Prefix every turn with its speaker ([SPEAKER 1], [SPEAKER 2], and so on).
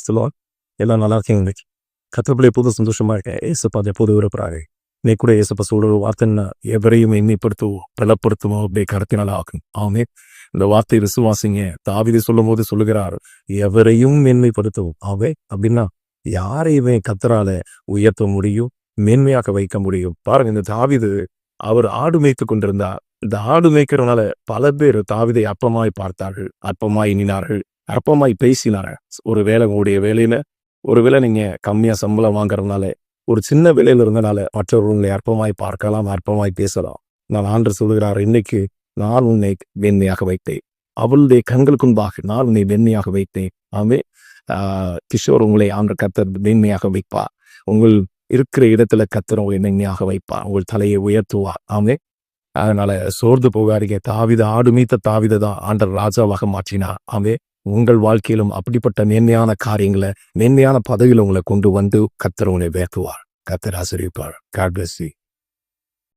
[SPEAKER 1] சொல்லுவான். எல்லாம் நல்லா இருக்கீங்க இன்னைக்கு. கர்த்தருக்குள்ள எப்போதும் சந்தோஷமா இருக்கேன். ஏசப்பா அதை எப்போதும் விரும்புறாரு. இன்னைக்கு கூட ஏசப்பா சொல்ற ஒரு வார்த்தைன்னா, எவரையும் எண்ணிப்படுத்துவோ பலப்படுத்துவோ அப்படியே கருத்தினால ஆகும். ஆமென். இந்த வார்த்தை விசுவாசிங்க. தாவீது சொல்லும்போது சொல்லுகிறார், எவரையும் மேன்மைப்படுத்தவும். அப்படின்னா யாரையுமே கர்த்தரால உயர்த்த முடியும், மேன்மையாக வைக்க முடியும். பாருங்க, இந்த தாவீது அவர் ஆடு மேய்த்து கொண்டிருந்தார். இந்த ஆடு மேய்க்கிறதுனால பல பேர் தாவீதை அற்பமாய் பார்த்தார்கள், அற்பமாய் எண்ணினார்கள், அற்பமாய் பேசினார்கள். ஒருவேளை உங்களுடைய வேலையில ஒருவேளை நீங்க கம்மியா சம்பளம் வாங்குறதுனால, ஒரு சின்ன வேலையில இருந்தனால மற்றவர்கள் உங்களை அற்பமாய் பார்க்கலாம், அற்பமாய் பேசலாம். நான் ஆண்டவர் சொல்லுகிறார், இன்னைக்கு நான் உன்னை மேன்மையாக வைத்தேன். அவளுடைய கண்களுக்கு முன்பாக நான் உன்னை மேன்மையாக வைத்தேன். ஆமே. கிஷோர், உங்களை ஆண்டவர் கர்த்தர் மேன்மையாக வைப்பார். உங்கள் இருக்கிற இடத்துல கர்த்தர் உங்களை மேன்மையாக வைப்பார். உங்கள் தலையை உயர்த்துவார். ஆமே. அதனால சோர்ந்து போகாதீங்க. தாவீது ஆடு மேய்த்த தாவீதை தான் ஆண்டவர் ராஜாவாக மாற்றினார். ஆமே. உங்கள் வாழ்க்கையிலும் அப்படிப்பட்ட மேன்மையான காரியங்களை, மேன்மையான பதவியில் உங்களை கொண்டு வந்து கர்த்தர் உங்களை உயர்த்துவார். கர்த்தர் ஆசீர்வதிப்பார். God bless you.